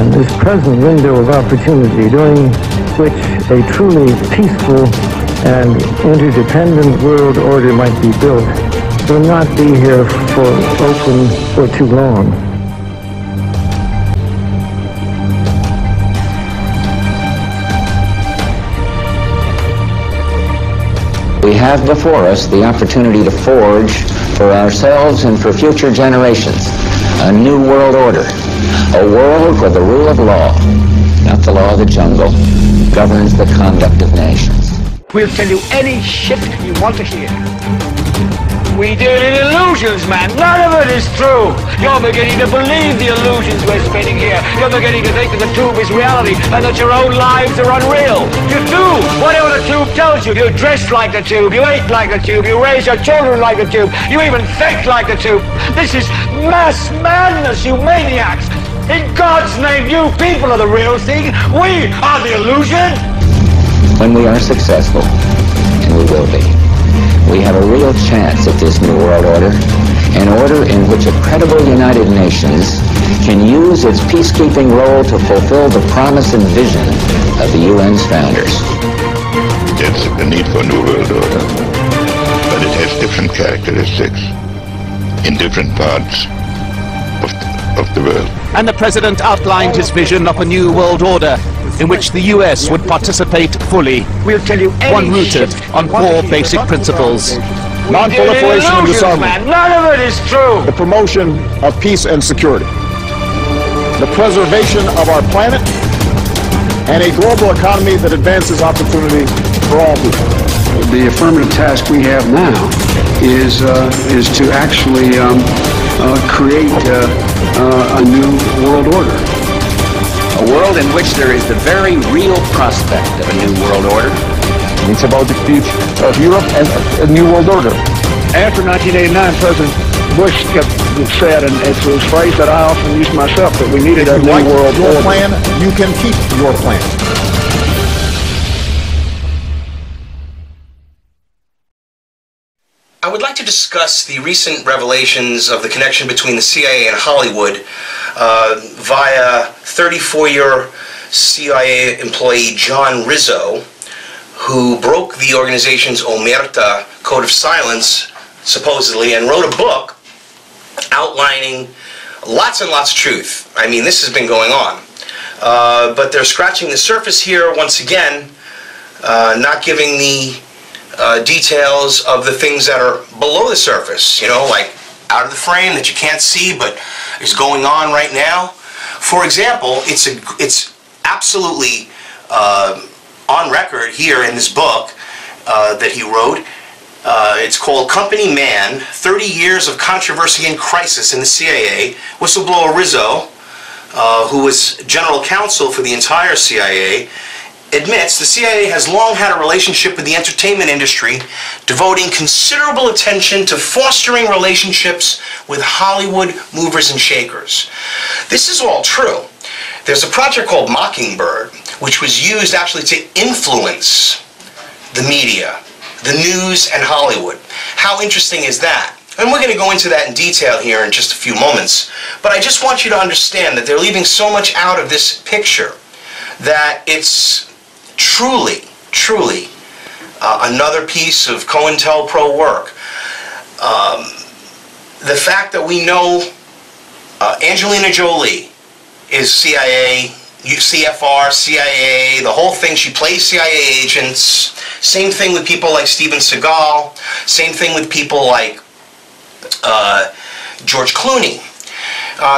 And this present window of opportunity, during which a truly peaceful and interdependent world order might be built, will not be here for too long. We have before us the opportunity to forge for ourselves and for future generations a new world order, a world where the rule of law, not the law of the jungle, governs the conduct of nations. We'll tell you any shit you want to hear. We deal in illusions, man. None of it is true. You're beginning to believe the illusions we're spinning here. You're beginning to think that the tube is reality and that your own lives are unreal. You do whatever the tube tells you. You dress like the tube. You eat like the tube. You raise your children like the tube. You even think like the tube. This is mass madness, you maniacs. In God's name, you people are the real thing. We are the illusion. When we are successful, and we will be, we have a real chance at this new world order, an order in which a credible United Nations can use its peacekeeping role to fulfill the promise and vision of the UN's founders. It's the need for a new world order, but it has different characteristics in different parts of the world. And the President outlined his vision of a new world order in which the US would participate fully, We'll tell you any one rooted on four basic principles. Non-proliferation and disarmament. None of it is true. The promotion of peace and security. The preservation of our planet. And a global economy that advances opportunity for all people. The affirmative task we have now is to actually create a new world order. A world in which there is the very real prospect of a new world order. It's about the future of Europe and a new world order. After 1989, President Bush said, and it's a phrase that I often use myself, that we needed a new world order. Your plan, you can keep your plan. I would like to discuss the recent revelations of the connection between the CIA and Hollywood via 34-year CIA employee John Rizzo, who broke the organization's Omerta Code of Silence, supposedly, and wrote a book outlining lots and lots of truth. I mean, this has been going on. But they're scratching the surface here once again, not giving the details of the things that are below the surface, you know, like out of the frame that you can't see but is going on right now. For example, it's absolutely on record here in this book that he wrote. It's called Company Man, 30 Years of Controversy and Crisis in the CIA. Whistleblower Rizzo, who was general counsel for the entire CIA, admits the CIA has long had a relationship with the entertainment industry, devoting considerable attention to fostering relationships with Hollywood movers and shakers. This is all true. There's a project called Mockingbird, which was used actually to influence the media, the news, and Hollywood. How interesting is that? And we're going to go into that in detail here in just a few moments. But I just want you to understand that they're leaving so much out of this picture that it's truly another piece of COINTELPRO work. The fact that we know Angelina Jolie is CIA, CFR, CIA, the whole thing, she plays CIA agents. Same thing with people like Steven Seagal. Same thing with people like George Clooney.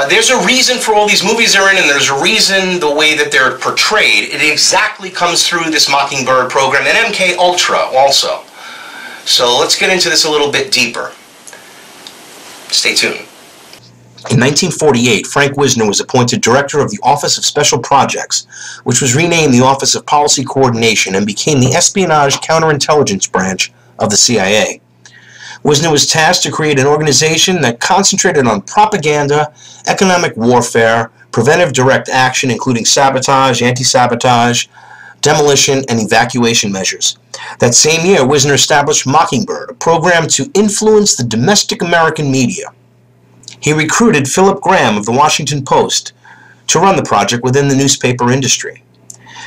There's a reason for all these movies they're in, and there's a reason the way that they're portrayed. It exactly comes through this Mockingbird program and MK Ultra also. So let's get into this a little bit deeper. Stay tuned. In 1948, Frank Wisner was appointed director of the Office of Special Projects, which was renamed the Office of Policy Coordination and became the Espionage Counterintelligence Branch of the CIA. Wisner was tasked to create an organization that concentrated on propaganda, economic warfare, preventive direct action, including sabotage, anti-sabotage, demolition, and evacuation measures. That same year, Wisner established Mockingbird, a program to influence the domestic American media. He recruited Philip Graham of the Washington Post to run the project within the newspaper industry.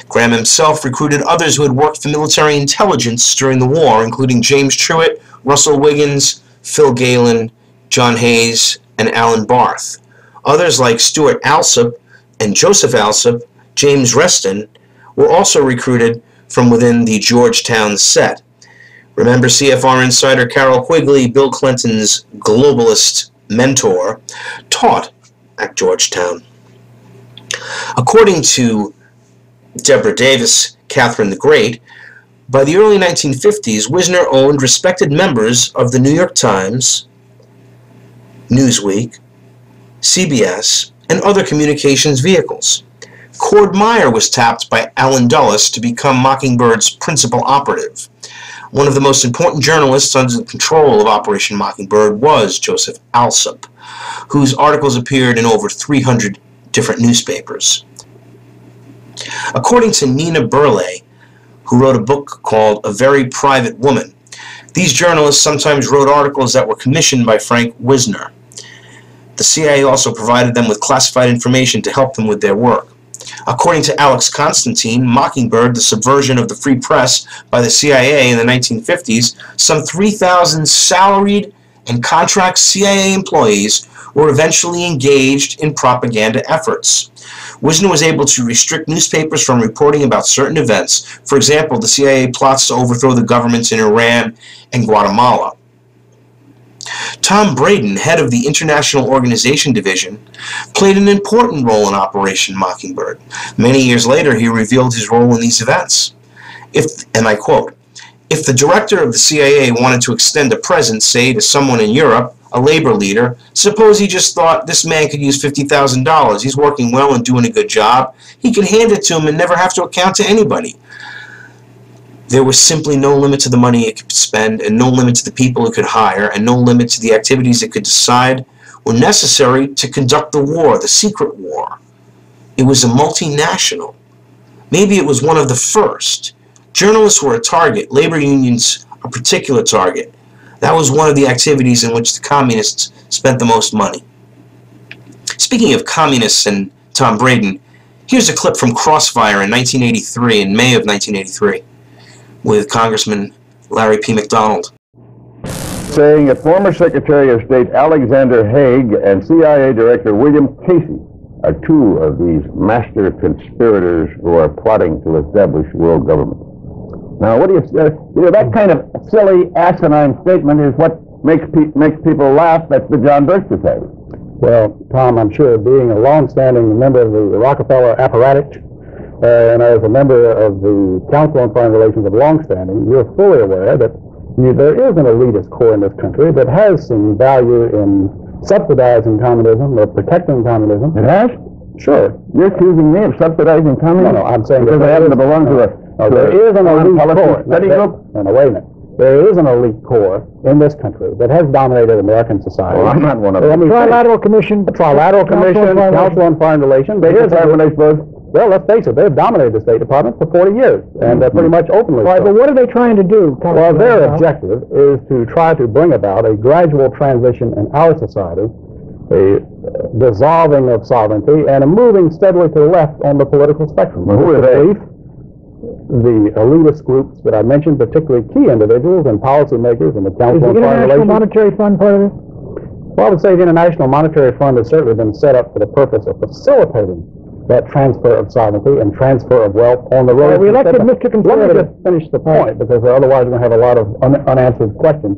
Graham himself recruited others who had worked for military intelligence during the war, including James Truitt, Russell Wiggins, Phil Galen, John Hayes, and Alan Barth. Others like Stuart Alsop and Joseph Alsop, James Reston, were also recruited from within the Georgetown set. Remember CFR insider Carol Quigley, Bill Clinton's globalist mentor, taught at Georgetown. According to Deborah Davis, Catherine the Great, by the early 1950s, Wisner owned respected members of the New York Times, Newsweek, CBS, and other communications vehicles. Cord Meyer was tapped by Allen Dulles to become Mockingbird's principal operative. One of the most important journalists under the control of Operation Mockingbird was Joseph Alsop, whose articles appeared in over 300 different newspapers. According to Nina Burleigh, who wrote a book called A Very Private Woman, these journalists sometimes wrote articles that were commissioned by Frank Wisner. The CIA also provided them with classified information to help them with their work. According to Alex Constantine, Mockingbird, the subversion of the free press by the CIA in the 1950s, some 3,000 salaried and contract CIA employees were eventually engaged in propaganda efforts. Wisner was able to restrict newspapers from reporting about certain events. For example, the CIA plots to overthrow the governments in Iran and Guatemala. Tom Braden, head of the International Organization Division, played an important role in Operation Mockingbird. Many years later, he revealed his role in these events. And I quote, "If the director of the CIA wanted to extend a present, say, to someone in Europe, a labor leader, suppose he just thought this man could use $50,000. He's working well and doing a good job. He could hand it to him and never have to account to anybody. There was simply no limit to the money it could spend, and no limit to the people it could hire, and no limit to the activities it could decide were necessary to conduct the war, the secret war. It was a multinational. Maybe it was one of the first. Journalists were a target, labor unions a particular target. That was one of the activities in which the communists spent the most money." Speaking of communists and Tom Braden, here's a clip from Crossfire in 1983, in May of 1983. With Congressman Larry P. McDonald. Saying that former Secretary of State Alexander Haig and CIA Director William Casey are two of these master conspirators who are plotting to establish world government. Now, what do you that kind of silly, asinine statement is what makes people laugh. That's the John Birch Society. Well, Tom, I'm sure being a long-standing member of the Rockefeller apparatus, and as a member of the Council on Foreign Relations of longstanding, you're fully aware that there is an elitist core in this country that has some value in subsidizing communism or protecting communism. It has? Sure. You're accusing me of subsidizing communism? No, I'm saying because I happen to belong to a... there is an elite core. Study group? No, wait a minute. There is an elite core in this country that has dominated American society. Well, I'm not one of them. Trilateral Commission, Council on Foreign Relations. Well, let's face it, they've dominated the State Department for 40 years, and pretty much openly. Right, but what are they trying to do? Well, their objective is to try to bring about a gradual transition in our society, a dissolving of sovereignty, and a moving steadily to the left on the political spectrum. Well, who are they? The elitist groups that I mentioned, particularly key individuals and policymakers in the Council on Foreign Relations. Is the International Monetary Fund part of it? Well, I would say the International Monetary Fund has certainly been set up for the purpose of facilitating that transfer of sovereignty and transfer of wealth on the road. Well, we elected Mr. Conservative. Let me just finish the point, because otherwise we're going to have a lot of unanswered questions.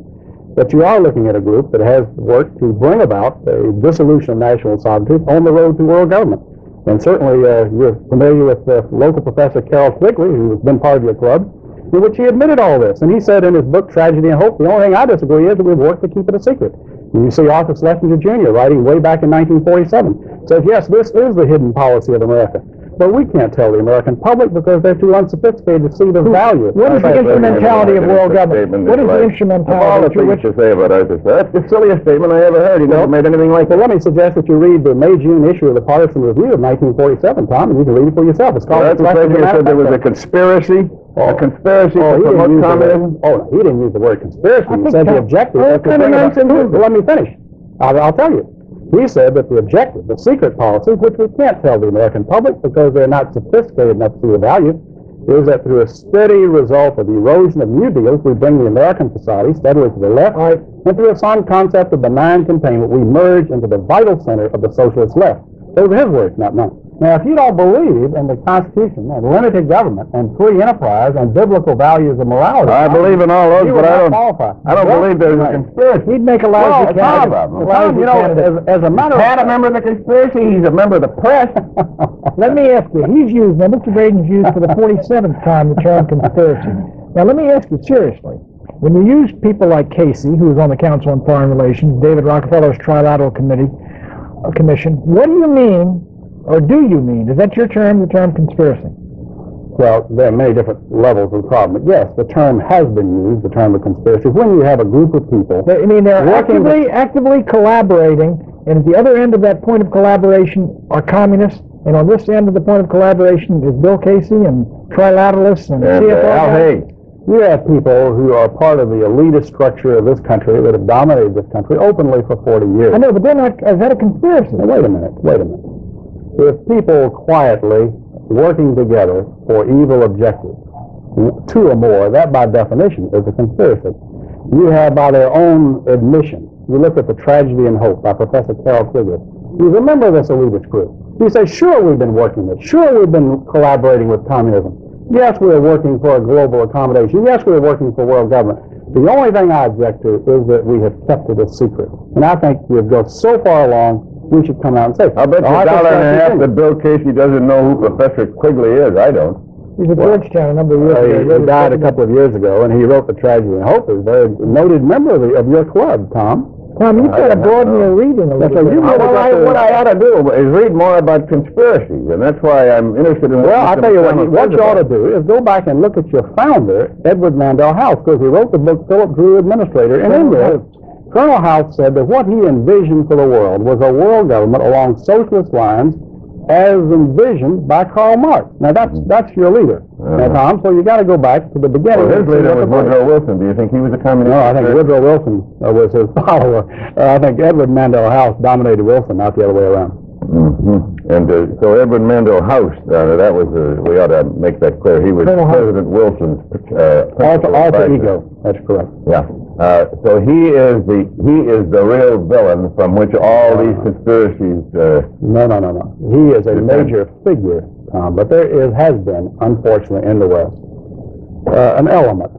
That you are looking at a group that has worked to bring about a dissolution of national sovereignty on the road to world government. And certainly you're familiar with local professor Carol Quigley, who has been part of your club, in which he admitted all this. And he said in his book, Tragedy and Hope, the only thing I disagree is that we've worked to keep it a secret. And you see Arthur Schlesinger Jr. writing way back in 1947, says, yes, this is the hidden policy of America. But we can't tell the American public because they're too unsophisticated to see the value. What is the instrumentality of world government? What is the instrumentality? All the things to say about Arthur. That's the silliest statement I ever heard. He never made anything like that. Well, let me suggest that you read the May-June issue of the Partisan Review of 1947, Tom, and you can read it for yourself. It's called... Well, that's the you said there was a conspiracy? A conspiracy to promote communism? Oh, no, he didn't use the word conspiracy. He said the objective was to bring about... Well, let me finish. I'll tell you. He said that the objective, the secret policy, which we can't tell the American public because they're not sophisticated enough to see the value, is that through a steady result of erosion of new deals, we bring the American society steadily to the left, and through a sound concept of benign containment, we merge into the vital center of the socialist left. Those are his words, not mine. Now, if you don't believe in the Constitution and limited government and free enterprise and biblical values of morality, I believe in all those, but I don't believe there's a conspiracy. He'd make a lousy candidate. Tom, you know, as a matter of fact, a member of the conspiracy, he's a member of the press. Let me ask you, Mr. Braden's used for the 47th time the term conspiracy. Now, let me ask you seriously. When you use people like Casey, who's on the Council on Foreign Relations, David Rockefeller's Trilateral Commission, what do you mean, or do you mean, is that your term, the term conspiracy? Well, there are many different levels of the problem. But yes, the term has been used, the term of conspiracy, when you have a group of people... I mean, they're actively collaborating, and at the other end of that point of collaboration are communists, and on this end of the point of collaboration is Bill Casey and trilateralists and CFO. Al Haig. You have people who are part of the elitist structure of this country that have dominated this country openly for 40 years. I know, but they're not... Is that a conspiracy? Now, wait a minute. If people quietly working together for evil objectives, two or more, that by definition is a conspiracy. You have, by their own admission, you look at The Tragedy and Hope by Professor Carol Quigley. You remember this elitist group. You say, sure, we've been working with, sure, we've been collaborating with communism. Yes, we're working for a global accommodation. Yes, we're working for world government. The only thing I object to is that we have kept it a secret. And I think we've gone so far along, we should come out and say, I bet you $1.50 that Bill Casey doesn't know who Professor Quigley is. I don't. He's at Georgetown a number of years ago. He died a couple of years ago, and he wrote The Tragedy and Hope. He's a very noted member of your club, Tom. Tom, you've got to broaden your reading a little bit. What I ought to do is read more about conspiracies, and that's why I'm interested in... Well, I'll tell you what you ought to do is go back and look at your founder, Edward Mandell House, because he wrote the book Philip Drew Administrator, and in there, Colonel House said that what he envisioned for the world was a world government along socialist lines as envisioned by Karl Marx. Now, that's your leader. Now, Tom, so you got to go back to the beginning. Well, his leader was Woodrow Wilson. Do you think he was a communist? No, I think Woodrow Wilson was his follower. I think Edward Mandell House dominated Wilson, not the other way around. Mm-hmm. And so Edward Mandell House, that was, we ought to make that clear. He was President Wilson's alter ego. That's correct. Yeah. So he is the real villain from which all these conspiracies... No. He is a major figure, Tom, but there has been, unfortunately, in the West, an element.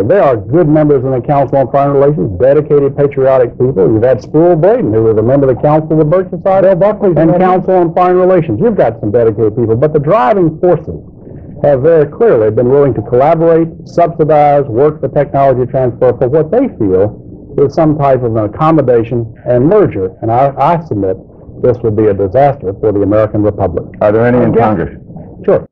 There are good members in the Council on Foreign Relations, dedicated, patriotic people. You've had Sproul Braden, who was a member of the Council of the Berkshire Society, and Council on Foreign Relations. You've got some dedicated people, but the driving forces have very clearly been willing to collaborate, subsidize, work for technology transfer for what they feel is some type of an accommodation and merger. And I submit this would be a disaster for the American Republic. Are there any in Congress? Sure.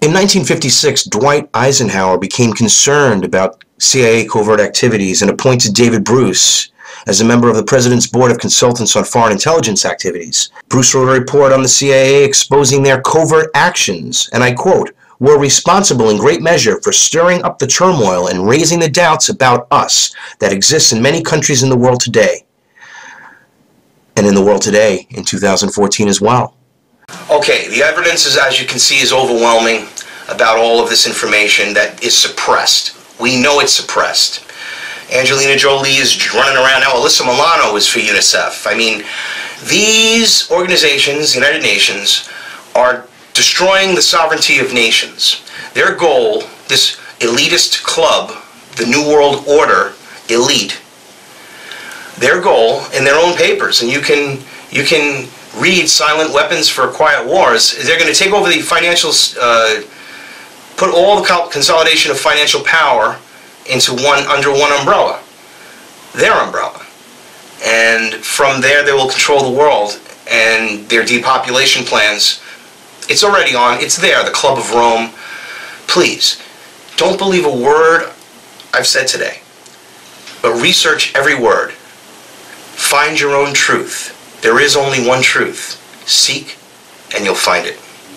In 1956, Dwight Eisenhower became concerned about CIA covert activities and appointed David Bruce as a member of the President's Board of Consultants on Foreign Intelligence Activities. Bruce wrote a report on the CIA exposing their covert actions, and I quote, "were responsible in great measure for stirring up the turmoil and raising the doubts about us that exists in many countries in the world today." And in the world today, in 2014 as well. Okay, the evidence, is, as you can see, is overwhelming about all of this information that is suppressed. We know it's suppressed. Angelina Jolie is running around now. Alyssa Milano is for UNICEF. I mean, these organizations, the United Nations, are destroying the sovereignty of nations. Their goal, this elitist club, the New World Order elite, their goal in their own papers, and you can read Silent Weapons for Quiet Wars, they're going to take over the financial, put all the consolidation of financial power into under one umbrella, their umbrella. And from there they will control the world, and their depopulation plans, it's already on, it's there, the Club of Rome. Please, don't believe a word I've said today, but research every word. Find your own truth. There is only one truth. Seek and you'll find it.